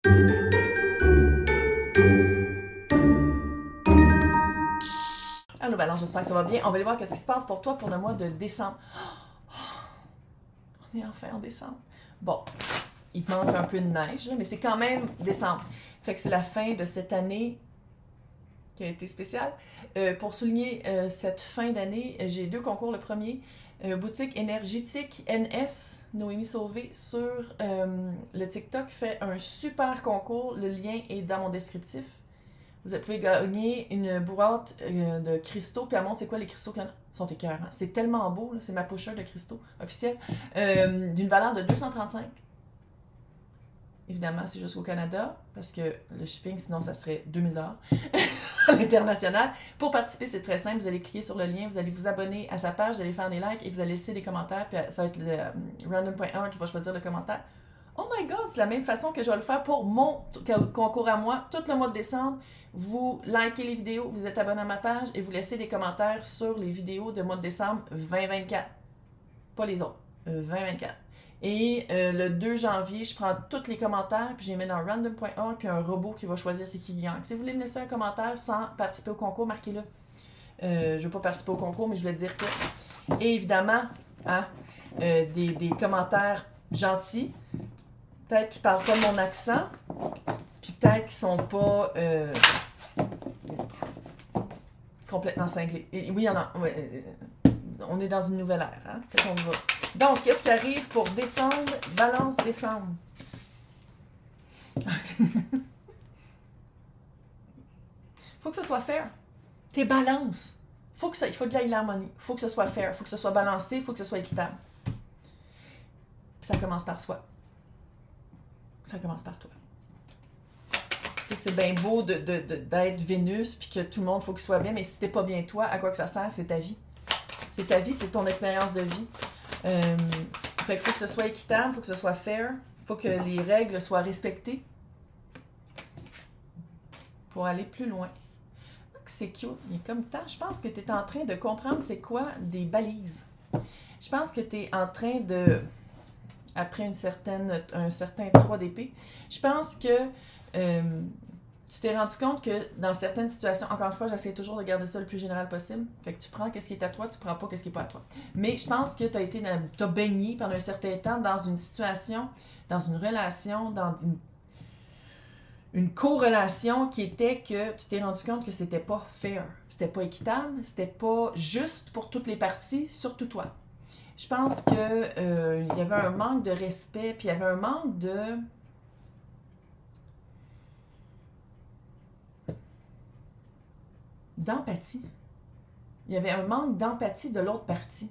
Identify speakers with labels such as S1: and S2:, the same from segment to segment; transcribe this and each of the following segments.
S1: Allô Balance, j'espère que ça va bien. On va aller voir ce qui se passe pour toi pour le mois de décembre. On est enfin en décembre. Bon, il manque un peu de neige, là, mais c'est quand même décembre. Fait que c'est la fin de cette année qui a été spéciale. Pour souligner cette fin d'année, j'ai 2 concours. Le premier, boutique énergétique NS, Noémie Sauvé, sur le TikTok, fait un super concours. Le lien est dans mon descriptif. Vous pouvez gagner une boîte de cristaux. Puis elle montre c'est quoi les cristaux qu'il y en a. Ils sont écœurants. C'est tellement beau, c'est ma pusher de cristaux officielle. D'une valeur de 235. Évidemment, c'est jusqu'au Canada, parce que le shipping, sinon, ça serait 2000 $ à l'international. Pour participer, c'est très simple. Vous allez cliquer sur le lien, vous allez vous abonner à sa page, vous allez faire des likes et vous allez laisser des commentaires. Puis ça va être le random.1 qui va choisir le commentaire. Oh my God, c'est la même façon que je vais le faire pour mon concours à moi. Tout le mois de décembre, vous likez les vidéos, vous êtes abonné à ma page et vous laissez des commentaires sur les vidéos de mois de décembre 2024. Pas les autres, 2024. Et le 2 janvier, je prends tous les commentaires, puis je les mets dans random.org, puis un robot qui va choisir c'est qui gagne. Si vous voulez me laisser un commentaire sans participer au concours, marquez-le. Je ne veux pas participer au concours, mais je voulais dire que... Et évidemment, hein, des commentaires gentils, peut-être qui ne parlent pas de mon accent, puis peut-être qu'ils ne sont pas complètement cinglés. Et oui, il y en a... Ouais, on est dans une nouvelle ère, hein? Qu'est-ce qu'on va... Donc, qu'est-ce qui arrive pour décembre? Balance décembre. Faut que ce soit fair. T'es balance. Il faut de l'harmonie. Faut que ce soit fair. Faut que ce soit balancé. Faut que ce soit équitable. Puis ça commence par soi. Ça commence par toi. C'est bien beau d'être Vénus puis que tout le monde, faut qu'il soit bien, mais si t'es pas bien toi, à quoi que ça sert? C'est ta vie. C'est ta vie, c'est ton expérience de vie. Fait qu'il faut que ce soit équitable, il faut que ce soit fair, il faut que les règles soient respectées pour aller plus loin. C'est cute, il est comme temps. Je pense que tu es en train de comprendre c'est quoi des balises. Je pense que tu es en train de, après un certain 3 d'épée, je pense que tu t'es rendu compte que dans certaines situations, encore une fois, j'essaie toujours de garder ça le plus général possible. Fait que tu prends qu'est-ce qui est à toi, tu prends pas qu'est-ce qui est pas à toi. Mais je pense que t'as baigné pendant un certain temps dans une situation, dans une relation, dans une co-relation qui était que tu t'es rendu compte que c'était pas fair, c'était pas équitable, c'était pas juste pour toutes les parties, surtout toi. Je pense que il y avait un manque de respect, puis il y avait un manque d'empathie. Il y avait un manque d'empathie de l'autre partie.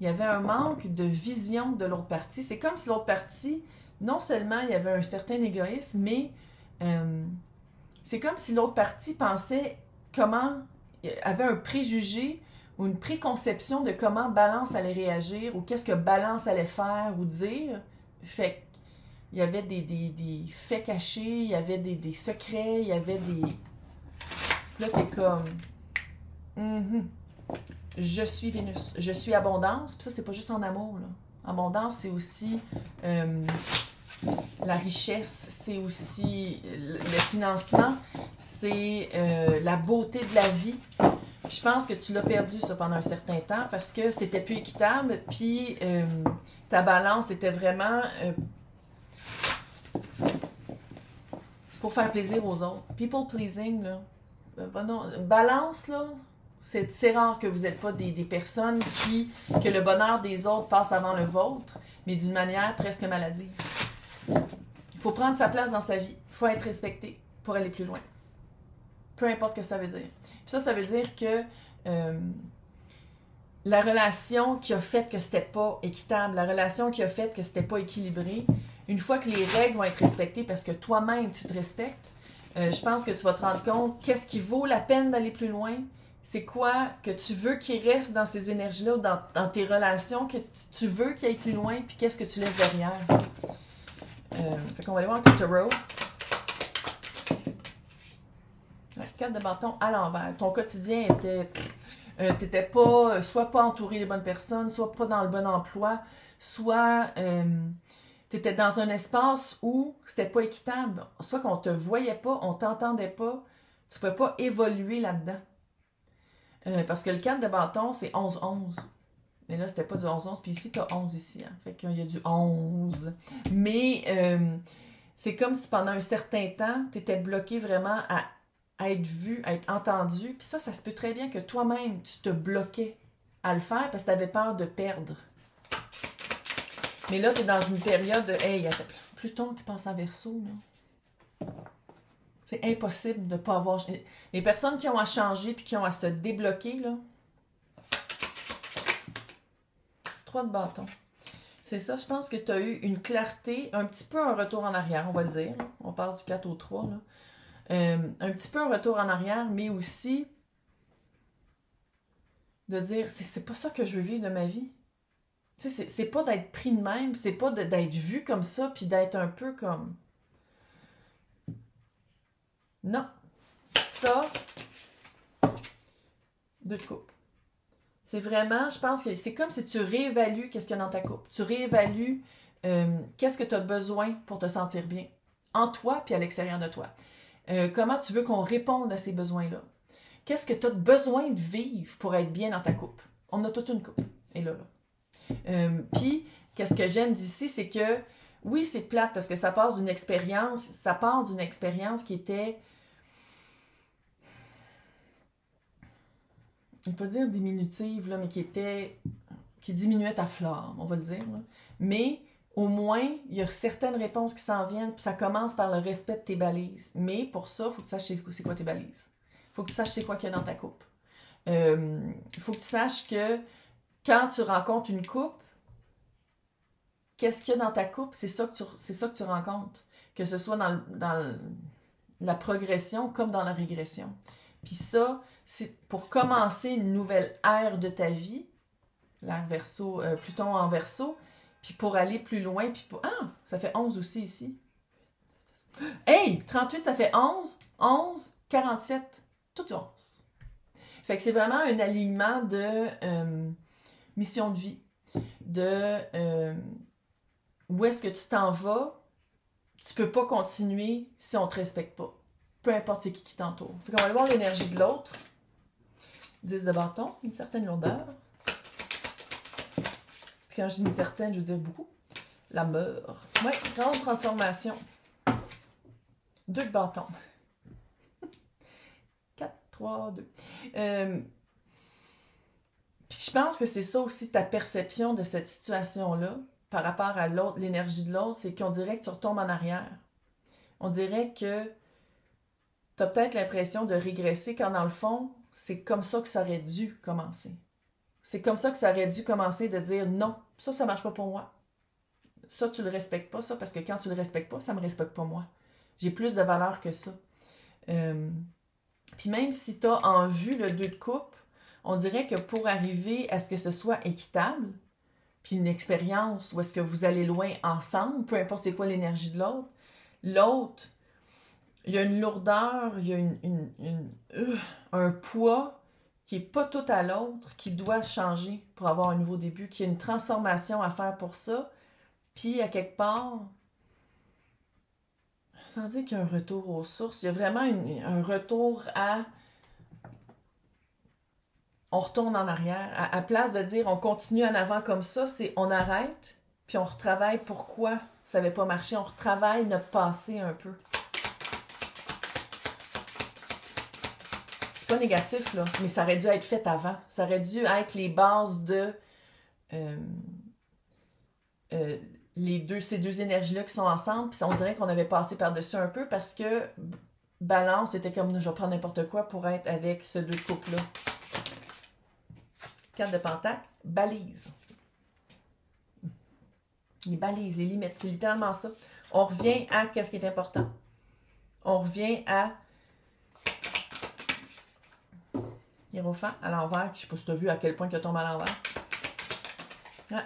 S1: Il y avait un manque de vision de l'autre partie. C'est comme si l'autre partie, non seulement il y avait un certain égoïsme, mais c'est comme si l'autre partie pensait avait un préjugé ou une préconception de comment Balance allait réagir ou qu'est-ce que Balance allait faire ou dire. Fait il y avait des faits cachés, il y avait des secrets, il y avait des... Là, t'es comme... Je suis Vénus. Je suis abondance. Puis ça, c'est pas juste en amour, là. Abondance, c'est aussi la richesse, c'est aussi le financement, c'est la beauté de la vie. Puis je pense que tu l'as perdu, ça, pendant un certain temps, parce que c'était plus équitable, puis ta balance était vraiment... pour faire plaisir aux autres. People pleasing, là. Balance, là, c'est rare que vous n'êtes pas des personnes que le bonheur des autres passe avant le vôtre, mais d'une manière presque maladive. Il faut prendre sa place dans sa vie. Il faut être respecté pour aller plus loin. Peu importe ce que ça veut dire. Puis ça veut dire que la relation qui a fait que c'était pas équitable, la relation qui a fait que c'était pas équilibré, une fois que les règles vont être respectées parce que toi-même tu te respectes, je pense que tu vas te rendre compte qu'est-ce qui vaut la peine d'aller plus loin, c'est quoi que tu veux qu'il reste dans ces énergies-là, dans tes relations, que tu veux qu'il aille plus loin, puis qu'est-ce que tu laisses derrière. Fait qu'on va aller voir le tarot. 4 de bâton à l'envers. Ton quotidien était... t'étais pas... soit pas entouré des bonnes personnes, soit pas dans le bon emploi, soit... tu étais dans un espace où c'était pas équitable. Soit qu'on te voyait pas, on t'entendait pas, tu peux pas évoluer là-dedans. Parce que le 4 de bâton, c'est 11-11. Mais là, c'était pas du 11-11, puis ici, t'as 11 ici. Hein. Fait qu'il y a du 11. Mais c'est comme si pendant un certain temps, t'étais bloqué vraiment à être vu, à être entendu. Puis ça se peut très bien que toi-même, tu te bloquais à le faire parce que t'avais peur de perdre. Mais là, t'es dans une période de... Hey, il y a Pluton qui passe en Verseau, là. C'est impossible de ne pas avoir... Les personnes qui ont à changer puis qui ont à se débloquer, là... 3 de bâton. C'est ça, je pense que tu as eu une clarté, un petit peu un retour en arrière, on va le dire. On passe du 4 au 3, là. Un petit peu un retour en arrière, mais aussi de dire, c'est pas ça que je veux vivre de ma vie. Tu sais, c'est pas d'être pris de même, c'est pas d'être vu comme ça, puis d'être un peu comme... Non. Ça, 2 de coupe. C'est vraiment, je pense que c'est comme si tu réévalues qu'est-ce qu'il y a dans ta coupe. Tu réévalues qu'est-ce que tu as besoin pour te sentir bien, en toi puis à l'extérieur de toi. Comment tu veux qu'on réponde à ces besoins-là. Qu'est-ce que tu as besoin de vivre pour être bien dans ta coupe. On a toute une coupe. Et là. Puis, qu'est-ce que j'aime d'ici, c'est que, oui, c'est plate parce que ça part d'une expérience qui était... Je ne vais pas dire diminutive, là, mais qui diminuait ta flamme, on va le dire. Là. Mais au moins, il y a certaines réponses qui s'en viennent, puis ça commence par le respect de tes balises. Mais pour ça, il faut que tu saches c'est quoi tes balises. Il faut que tu saches c'est quoi qu'il y a dans ta coupe. Il faut que tu saches que quand tu rencontres une coupe, qu'est-ce qu'il y a dans ta coupe, c'est ça que tu rencontres. Que ce soit dans la progression comme dans la régression. Puis ça, c'est pour commencer une nouvelle ère de ta vie, l'ère Verseau, Pluton en Verseau, puis pour aller plus loin, puis pour... Ah, ça fait 11 aussi ici. Hey, 38, ça fait 11, 11, 47, tout 11. Fait que c'est vraiment un alignement de mission de vie, de où est-ce que tu t'en vas, tu peux pas continuer si on te respecte pas. Peu importe c'est qui t'entoure. Fait qu'on va aller voir l'énergie de l'autre. 10 de bâton, une certaine lourdeur. Puis quand je dis une certaine, je veux dire beaucoup. La mort. Ouais, grande transformation. 2 de bâton. 4, 3, 2. Puis je pense que c'est ça aussi ta perception de cette situation-là par rapport à l'autre, l'énergie de l'autre, c'est qu'on dirait que tu retombes en arrière. On dirait que tu as peut-être l'impression de régresser quand dans le fond, c'est comme ça que ça aurait dû commencer. C'est comme ça que ça aurait dû commencer de dire non, ça marche pas pour moi. Ça, tu le respectes pas, ça, parce que quand tu le respectes pas, ça me respecte pas moi. J'ai plus de valeur que ça. Puis même si tu as en vue le 2 de coupe, on dirait que pour arriver à ce que ce soit équitable, puis une expérience où est-ce que vous allez loin ensemble, peu importe c'est quoi l'énergie de l'autre, il y a une lourdeur, il y a un poids qui n'est pas tout à l'autre, qui doit changer pour avoir un nouveau début, qui a une transformation à faire pour ça. Puis, à quelque part, sans dire qu'il y a un retour aux sources, il y a vraiment un retour à... On retourne en arrière. À place de dire on continue en avant comme ça, c'est on arrête, puis on retravaille pourquoi ça n'avait pas marché. On retravaille notre passé un peu. C'est pas négatif, là, mais ça aurait dû être fait avant. Ça aurait dû être les bases de ces deux énergies-là qui sont ensemble. Puis on dirait qu'on avait passé par-dessus un peu parce que balance était comme je vais prendre n'importe quoi pour être avec ce 2 de couple-là. 4 de pentacle, balise. Les balises, les limites, c'est littéralement ça. On revient à qu'est-ce qui est important. On revient à Hiérophant à l'envers. Je ne sais pas si tu as vu à quel point il tombe à l'envers.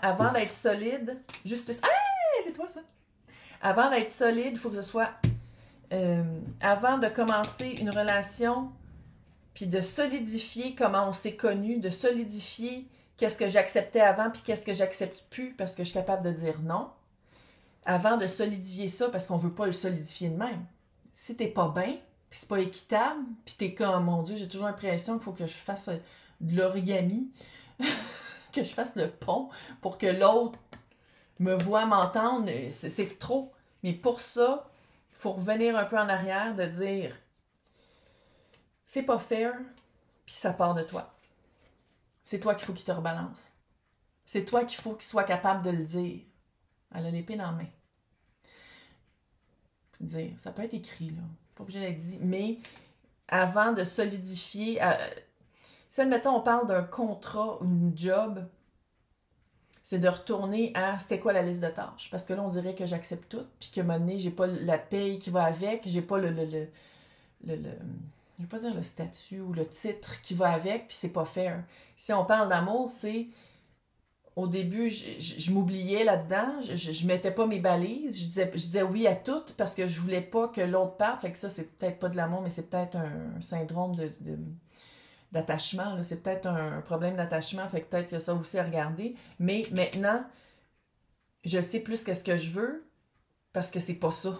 S1: Avant d'être solide, justice. Ah, c'est toi ça. Avant d'être solide, il faut que ce soit... avant de commencer une relation... puis de solidifier comment on s'est connu, de solidifier qu'est-ce que j'acceptais avant, puis qu'est-ce que j'accepte plus parce que je suis capable de dire non. avant de solidifier ça, parce qu'on veut pas le solidifier de même. Si t'es pas bien, puis c'est pas équitable, puis t'es comme, mon Dieu, j'ai toujours l'impression qu'il faut que je fasse de l'origami, que je fasse le pont pour que l'autre me voit m'entendre, c'est trop. Mais pour ça, il faut revenir un peu en arrière, de dire, c'est pas fair, puis ça part de toi. C'est toi qu'il faut qu'il te rebalance. C'est toi qu'il faut qu'il soit capable de le dire. Elle a l'épée dans la main. Puis dire, ça peut être écrit, là. Pas obligé d'être dit. Mais avant de solidifier, si, admettons, on parle d'un contrat ou une job, c'est de retourner à c'était quoi la liste de tâches. Parce que là, on dirait que j'accepte tout, puis que à un moment donné, j'ai pas la paye qui va avec, j'ai pas je vais pas dire le statut ou le titre qui va avec, puis c'est pas fair. Si on parle d'amour, c'est au début, je m'oubliais là-dedans, je mettais pas mes balises, je disais oui à tout parce que je voulais pas que l'autre parte. Fait que ça, c'est peut-être pas de l'amour, mais c'est peut-être un syndrome d'attachement, là. C'est peut-être un problème d'attachement, fait que peut-être que ça aussi à regarder. Mais maintenant, je sais plus qu'est-ce que je veux parce que c'est pas ça.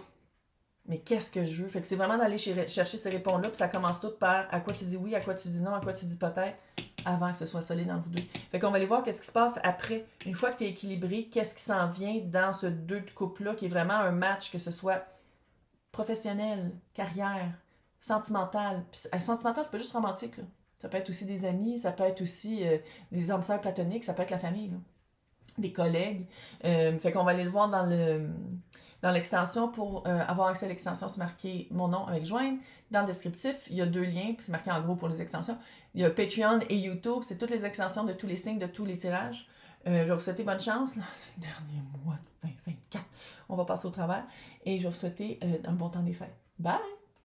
S1: Mais qu'est-ce que je veux? Fait que c'est vraiment d'aller chercher ces réponses-là, puis ça commence tout par à quoi tu dis oui, à quoi tu dis non, à quoi tu dis peut-être, avant que ce soit solide dans vous deux. Fait qu'on va aller voir qu'est-ce qui se passe après. Une fois que tu es équilibré, qu'est-ce qui s'en vient dans ce deux de couple-là, qui est vraiment un match, que ce soit professionnel, carrière, sentimental. Puis, sentimental, c'est pas juste romantique, là. Ça peut être aussi des amis, ça peut être aussi des âmes sœurs platoniques, ça peut être la famille, là. Des collègues. Fait qu'on va aller le voir dans l'extension. Pour avoir accès à l'extension, c'est marqué mon nom avec joindre. Dans le descriptif, il y a 2 liens, puis c'est marqué en gros pour les extensions. Il y a Patreon et YouTube, c'est toutes les extensions de tous les signes, de tous les tirages. Je vais vous souhaiter bonne chance. Là, c'est le dernier mois de 2024. On va passer au travers. Et je vais vous souhaiter un bon temps des fêtes. Bye!